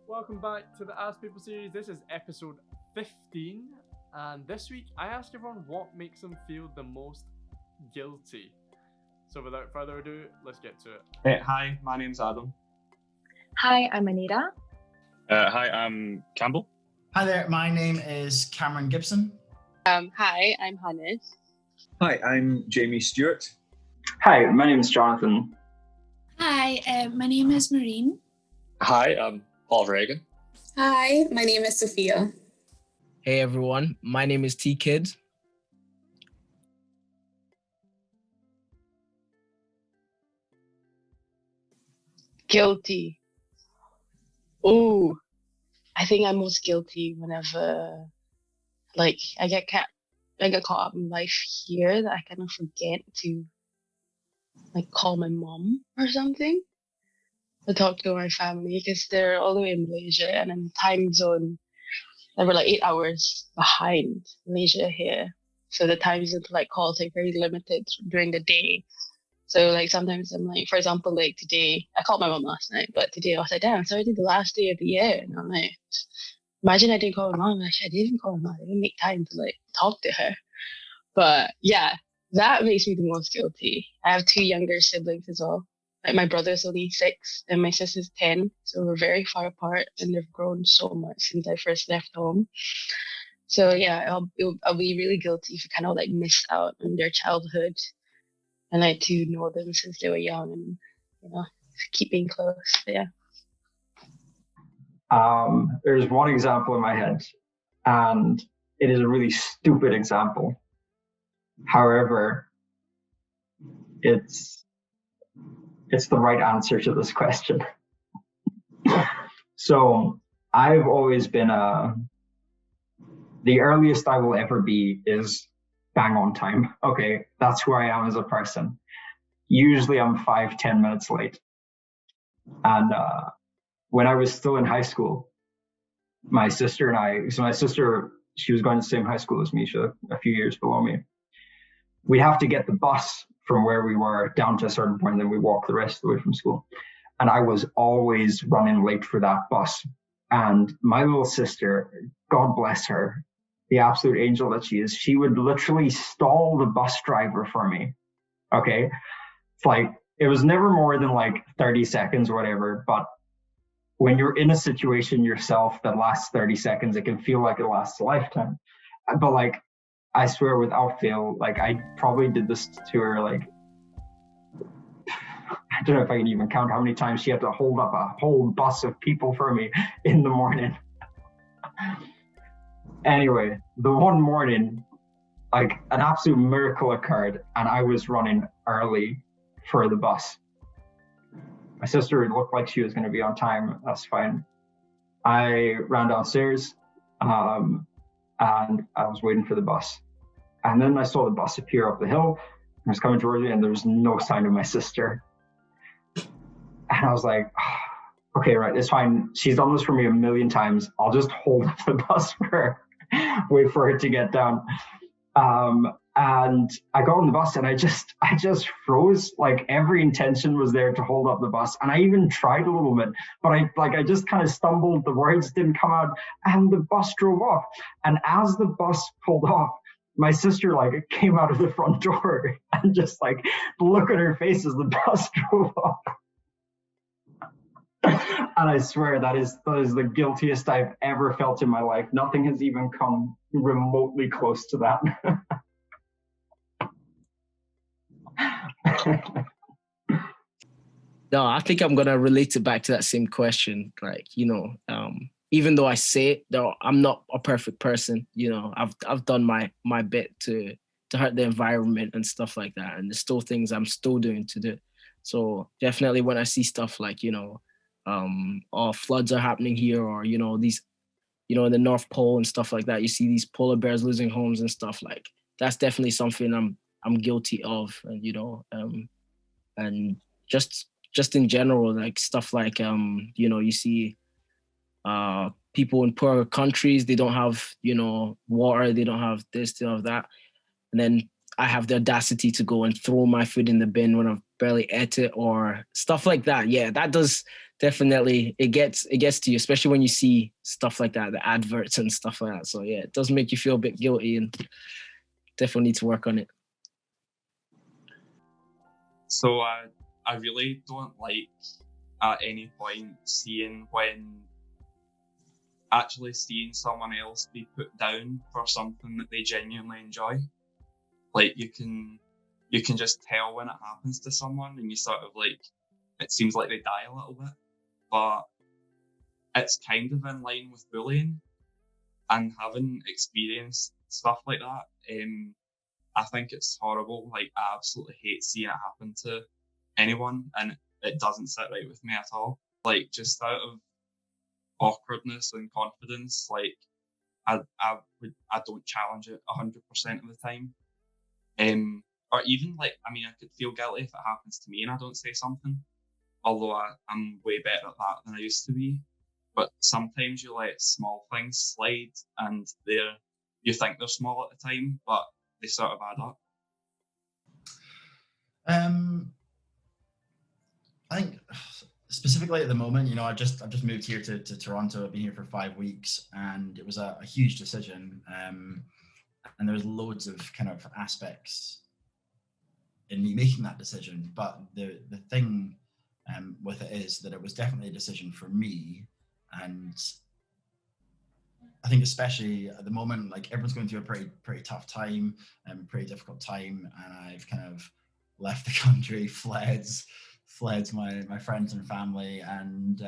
Welcome back to the Ask People series. This is episode 15, and this week I asked everyone what makes them feel the most guilty. So without further ado, let's get to it. Hey, hi, my name's Adam. Hi, I'm Anita. Hi, I'm Campbell. Hi there, my name is Cameron Gibson. Hi, I'm Hannes. Hi, I'm Jamie Stewart. Hi, my name is Jonathan. Hi, my name is Maureen. Hi, I'm Paul Reagan. Hi, my name is Sophia. Hey everyone, my name is T-Kid. Guilty. Oh, I think I'm most guilty whenever, I get caught up in life here that I kind of forget to, call my mom or something. To talk to my family because they're all the way in Malaysia and in time zone, they were 8 hours behind Malaysia here. So the time zone to call is very limited during the day. So sometimes I'm for example, today, I called my mom last night, but today I was damn, it's already the last day of the year. And I'm imagine I didn't call my mom. Actually, I didn't call my mom. I didn't make time to talk to her. But yeah, that makes me the most guilty. I have 2 younger siblings as well. My brother's only 6 and my sister's 10. So we're very far apart and they've grown so much since I first left home. So yeah, I'll be really guilty if I kind of missed out on their childhood and to know them since they were young and, keeping close. But yeah. There's one example in my head and it is a really stupid example. However, it's the right answer to this question. So I've always been the earliest I will ever be is bang on time. Okay, that's who I am as a person. Usually I'm 5-10 minutes late. And when I was still in high school, my sister and I, so my sister, she was going to the same high school as me, so a few years below me. We have to get the bus from where we were down to a certain point, and then we walk the rest of the way from school. And I was always running late for that bus. And my little sister, God bless her, the absolute angel that she is, she would literally stall the bus driver for me. Okay. It's it was never more than 30 seconds or whatever. But when you're in a situation yourself that lasts 30 seconds, it can feel like it lasts a lifetime. But I swear without fail, I probably did this to her, I don't know if I can even count how many times she had to hold up a whole bus of people for me in the morning. Anyway, the one morning, an absolute miracle occurred and I was running early for the bus. My sister looked like she was going to be on time. That's fine. I ran downstairs and I was waiting for the bus. And then I saw the bus appear up the hill. I was coming towards me and there was no sign of my sister. And I was okay, right, it's fine. She's done this for me a million times. I'll just hold up the bus for her, wait for her to get down. And I got on the bus and I just froze. Every intention was there to hold up the bus. And I even tried a little bit, but I just kind of stumbled. The words didn't come out and the bus drove off. And as the bus pulled off, my sister came out of the front door and just look at her face as the bus drove off. And I swear that is the guiltiest I've ever felt in my life. Nothing has even come remotely close to that. No, I think I'm gonna relate it back to that same question. Even though I say it, though I'm not a perfect person, I've done my bit to hurt the environment and stuff like that, and there's still things I'm still doing to do. So definitely when I see stuff or floods are happening here, or these, in the North Pole and stuff like that, you see these polar bears losing homes and stuff, that's definitely something I'm guilty of, and and just in general, stuff you see people in poorer countries, they don't have water, they don't have this, they don't have that, and then I have the audacity to go and throw my food in the bin when I've barely ate it, or stuff like that. Yeah, that does definitely, it gets to you, especially when you see stuff like that, the adverts and stuff like that. So yeah, it does make you feel a bit guilty, and definitely need to work on it. So I really don't like at any point seeing someone else be put down for something that they genuinely enjoy. Like you can just tell when it happens to someone, and you sort of like, it seems like they die a little bit, but it's kind of in line with bullying. And having experienced stuff like that, I think it's horrible. Like, I absolutely hate seeing it happen to anyone, and it doesn't sit right with me at all. Like, just out of awkwardness and confidence, like, I don't challenge it 100% of the time. Or even like, I mean, I could feel guilty if it happens to me and I don't say something, although I'm way better at that than I used to be. But sometimes you let small things slide, and you think they're small at the time, but they sort of add up. I think specifically at the moment, you know, I've just moved here to Toronto. I've been here for 5 weeks, and it was a huge decision. And there's loads of kind of aspects in me making that decision. But the thing with it is that it was definitely a decision for me. And I think especially at the moment, like everyone's going through a pretty tough time, pretty difficult time. And I've kind of left the country, fled my friends and family. And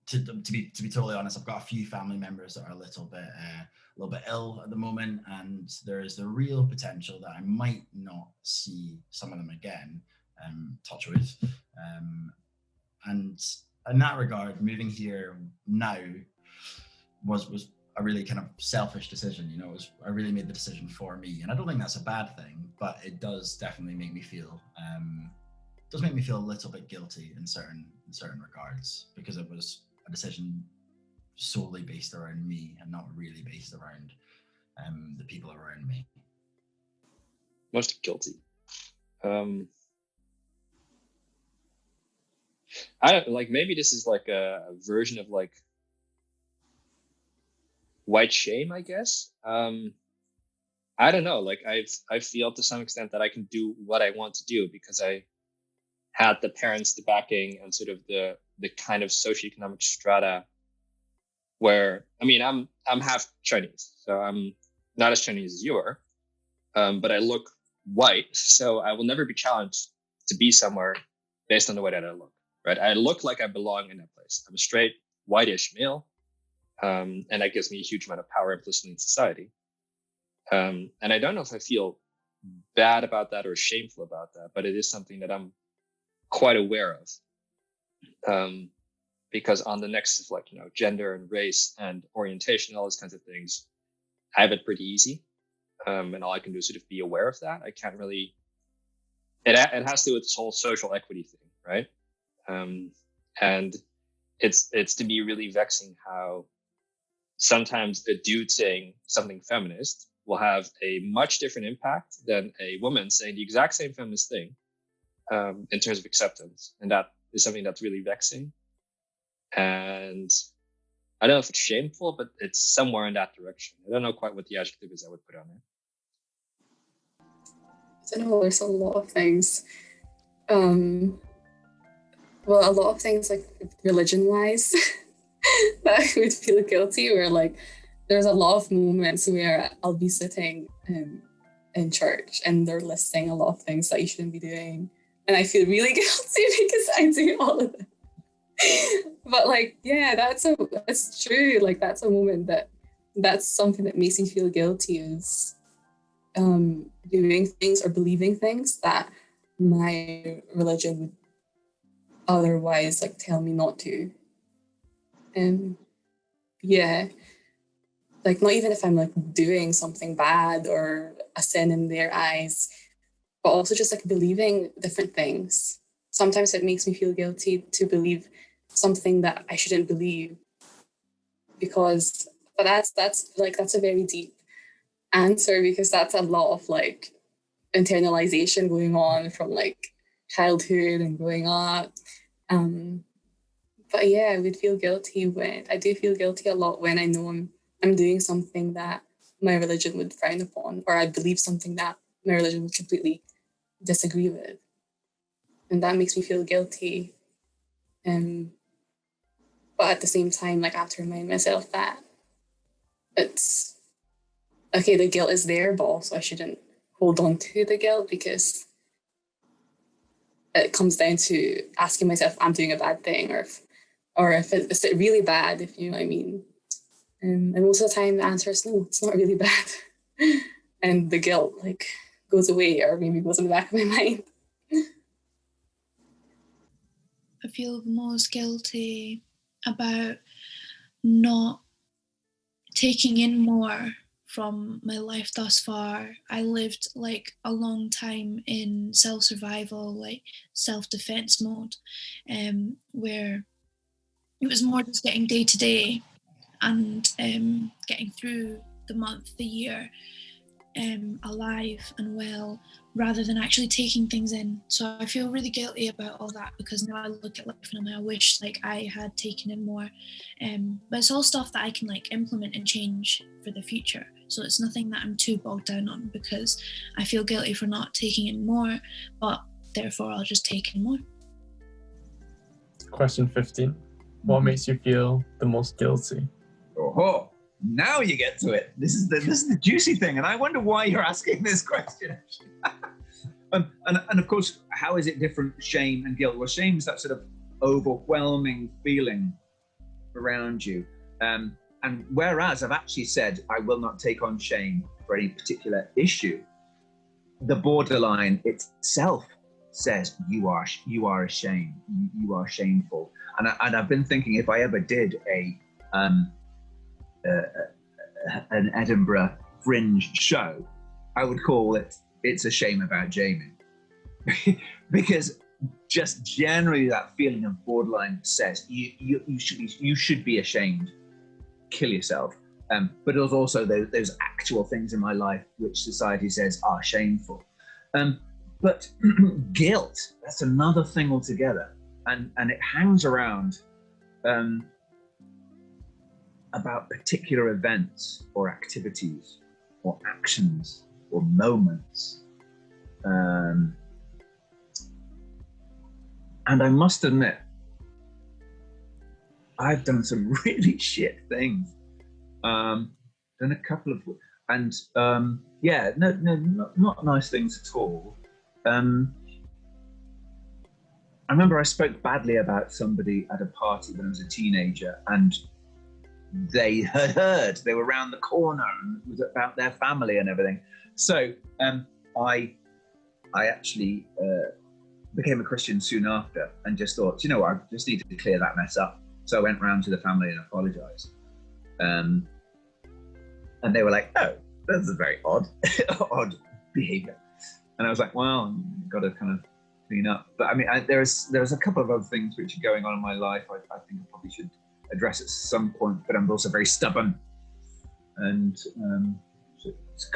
to be totally honest, I've got a few family members that are a little bit ill at the moment, and there is the real potential that I might not see some of them again, touch wood. And in that regard, moving here now was a really kind of selfish decision. You know, I really made the decision for me, and I don't think that's a bad thing, but it does definitely make me feel a little bit guilty in certain regards, because it was a decision solely based around me and not really based around the people around me. Most guilty. I don't like, maybe this is like a version of like white shame, I guess. I don't know. Like I feel to some extent that I can do what I want to do because I had the parents, the backing, and sort of the kind of socioeconomic strata where, I mean, I'm half Chinese, so I'm not as Chinese as you are, but I look white, so I will never be challenged to be somewhere based on the way that I look, right? I look like I belong in that place. I'm a straight, whitish male, and that gives me a huge amount of power implicitly in society. And I don't know if I feel bad about that or shameful about that, but it is something that I'm quite aware of. Because on the nexus of like, you know, gender and race and orientation, all those kinds of things, I have it pretty easy. And all I can do is sort of be aware of that. I can't really, it has to do with this whole social equity thing, right? And it's to me really vexing how sometimes a dude saying something feminist will have a much different impact than a woman saying the exact same feminist thing, in terms of acceptance. And that is something that's really vexing. And I don't know if it's shameful, but it's somewhere in that direction. I don't know quite what the adjective is I would put on it. I don't know, there's a lot of things. A lot of things like religion-wise that I would feel guilty, where like there's a lot of moments where I'll be sitting in church and they're listing a lot of things that you shouldn't be doing. And I feel really guilty because I do all of them. But like, yeah, that's true. Like that's a moment that's something that makes me feel guilty, is doing things or believing things that my religion would otherwise like tell me not to. Yeah, like not even if I'm like doing something bad or a sin in their eyes, but also just like believing different things. Sometimes it makes me feel guilty to believe something that I shouldn't believe, but that's a very deep answer, because that's a lot of like internalization going on from like childhood and growing up. But yeah, I would feel guilty I do feel guilty a lot when I know I'm doing something that my religion would frown upon, or I believe something that my religion would completely disagree with. And that makes me feel guilty. But at the same time, like I have to remind myself that it's okay, the guilt is there, but also I shouldn't hold on to the guilt, because it comes down to asking myself if I'm doing a bad thing, or if it's really bad, if you know what I mean. And most of the time the answer is no, it's not really bad. And the guilt like goes away, or maybe goes in the back of my mind. I feel most guilty about not taking in more from my life thus far. I lived like a long time in self-survival, like self-defense mode, where it was more just getting day to day and getting through the month, the year, alive and well, rather than actually taking things in. So I feel really guilty about all that, because now I look at life and I'm like, I wish like I had taken in more. But it's all stuff that I can like implement and change for the future. So it's nothing that I'm too bogged down on, because I feel guilty for not taking in more, but therefore I'll just take in more. Question 15. What makes you feel the most guilty? Oh, now you get to it. This is the juicy thing, and I wonder why you're asking this question. and of course, how is it different, shame and guilt? Well, shame is that sort of overwhelming feeling around you. And whereas I've actually said I will not take on shame for any particular issue, the borderline itself says you are ashamed, you are shameful. And I've been thinking, if I ever did an Edinburgh Fringe show, I would call it "It's a Shame About Jamie," because just generally that feeling of borderline says you should be ashamed, kill yourself. But there's also those actual things in my life which society says are shameful. But guilt, that's another thing altogether, and it hangs around about particular events or activities or actions or moments. And I must admit, I've done some really shit things. Done a couple of, and not nice things at all. I remember I spoke badly about somebody at a party when I was a teenager, and they had heard, they were around the corner, and it was about their family and everything. So I actually became a Christian soon after, and just thought, you know what, I just needed to clear that mess up. So I went round to the family and apologized. And they were like, oh, that's a very odd behavior. And I was like, well, I've got to kind of clean up. But I mean, there's a couple of other things which are going on in my life I think I probably should address at some point, but I'm also very stubborn. And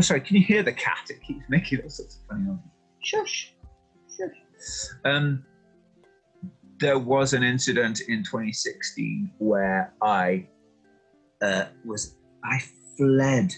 sorry, can you hear the cat? It keeps making all sorts of funny noises. Shush. There was an incident in 2016 where I fled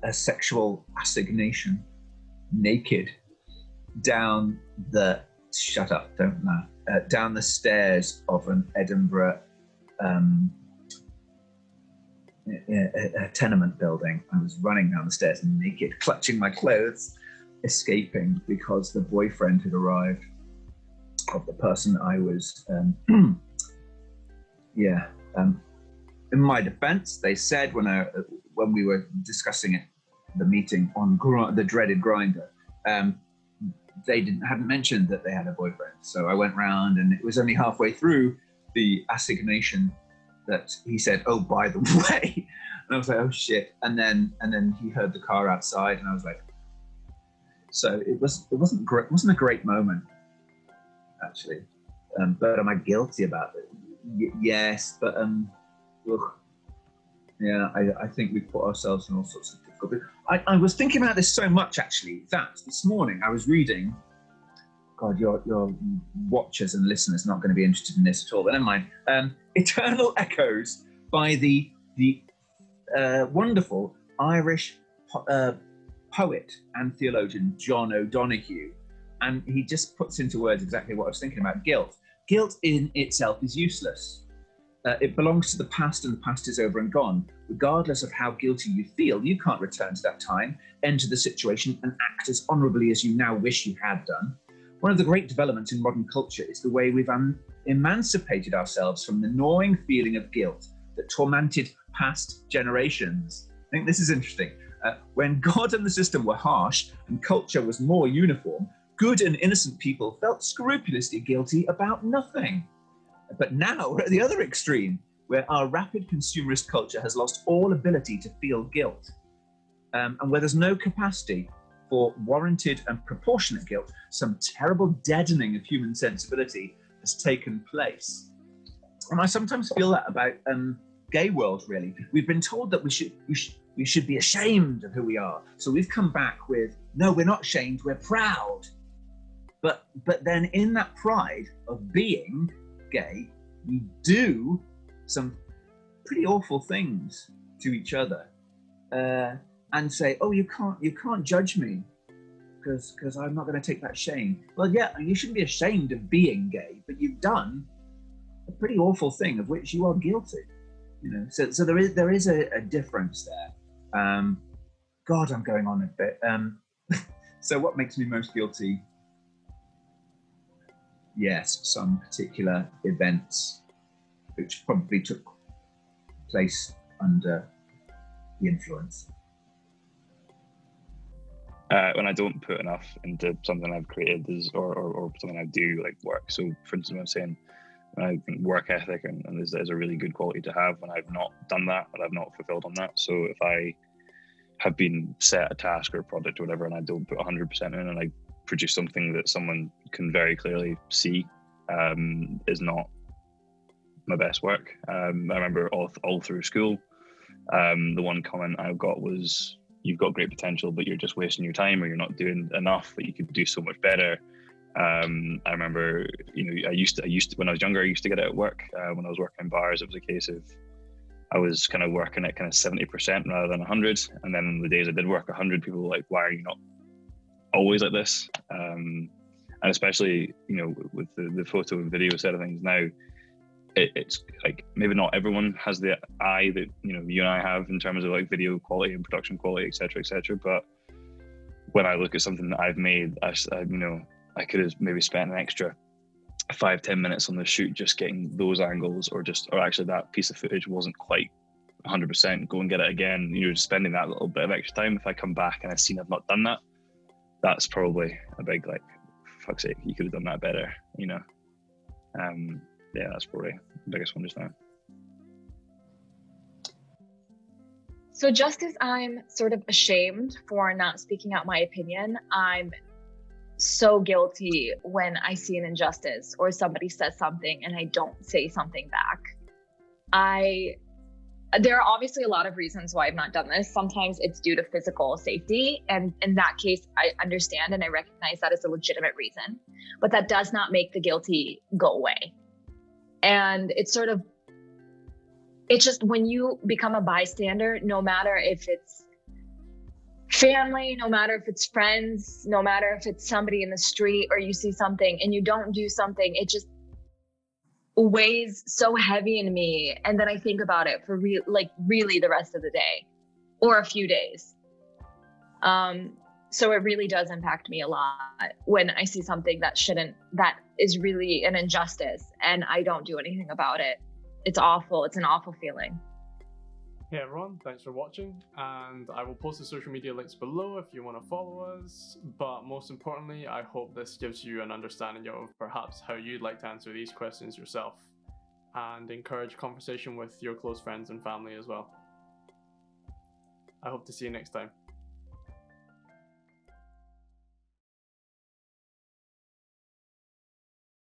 a sexual assignation naked down the down the stairs of an Edinburgh a tenement building. I was running down the stairs naked, clutching my clothes, escaping because the boyfriend had arrived of the person I was in my defense, they said when we were discussing it, the meeting on the dreaded Grindr, they hadn't mentioned that they had a boyfriend. So I went round, and it was only halfway through the assignation that he said, "Oh, by the way," and I was like, "Oh shit!" And then he heard the car outside, and I was like, so it wasn't a great moment, actually. But am I guilty about it? Yes, but I think we put ourselves in all sorts of different I was thinking about this so much, actually, that this morning I was reading, God, your watchers and listeners are not going to be interested in this at all, but never mind. Eternal Echoes by the wonderful Irish poet and theologian John O'Donoghue. And he just puts into words exactly what I was thinking about guilt. Guilt in itself is useless. It belongs to the past, and the past is over and gone. Regardless of how guilty you feel, you can't return to that time, enter the situation, and act as honourably as you now wish you had done. One of the great developments in modern culture is the way we've emancipated ourselves from the gnawing feeling of guilt that tormented past generations. I think this is interesting. When God and the system were harsh and culture was more uniform, good and innocent people felt scrupulously guilty about nothing. But now we're at the other extreme, where our rapid consumerist culture has lost all ability to feel guilt, and where there's no capacity for warranted and proportionate guilt. Some terrible deadening of human sensibility has taken place. And I sometimes feel that about gay world, really. We've been told that we should be ashamed of who we are. So we've come back with, no, we're not ashamed, we're proud. But then in that pride of being gay, we do some pretty awful things to each other, and say, oh, you can't judge me because I'm not going to take that shame. Well, yeah, you shouldn't be ashamed of being gay, but you've done a pretty awful thing of which you are guilty. You know, so there is a difference there. God, I'm going on a bit. So what makes me most guilty? Yes, some particular events which probably took place under the influence. When I don't put enough into something I've created or something I do, like work. So for instance, I'm saying I think work ethic and is a really good quality to have, and I've not done that, and I've not fulfilled on that. So if I have been set a task or a project or whatever, and I don't put 100% in, and I produce something that someone can very clearly see is not my best work. I remember all through school, the one comment I got was, you've got great potential, but you're just wasting your time, or you're not doing enough, but you could do so much better. I remember, I used to when I was younger, I used to get out at work. When I was working in bars, it was a case of I was kind of working at kind of 70% rather than 100. And then the days I did work 100, people were like, why are you not always like this? And especially, with the photo and video side of things now, it's like maybe not everyone has the eye that you and I have in terms of like video quality and production quality, etc. But when I look at something that I've made, I could have maybe spent an extra 5-10 minutes on the shoot just getting those angles, or actually that piece of footage wasn't quite 100%. Go and get it again. You're spending that little bit of extra time. If I come back and I've seen I've not done that, that's probably a big like, fuck's sake, you could have done that better. Yeah, that's probably the biggest one just now. So just as I'm sort of ashamed for not speaking out my opinion, I'm so guilty when I see an injustice or somebody says something and I don't say something back. There are obviously a lot of reasons why I've not done this. Sometimes it's due to physical safety, and in that case, I understand and I recognize that as a legitimate reason, but that does not make the guilty go away. And it's just when you become a bystander, no matter if it's family, no matter if it's friends, no matter if it's somebody in the street, or you see something and you don't do something, it just weighs so heavy in me. And then I think about it for really the rest of the day or a few days. So it really does impact me a lot when I see something that is really an injustice and I don't do anything about it. It's awful. It's an awful feeling. Hey everyone, thanks for watching, and I will post the social media links below if you want to follow us. But most importantly, I hope this gives you an understanding of perhaps how you'd like to answer these questions yourself, and encourage conversation with your close friends and family as well. I hope to see you next time.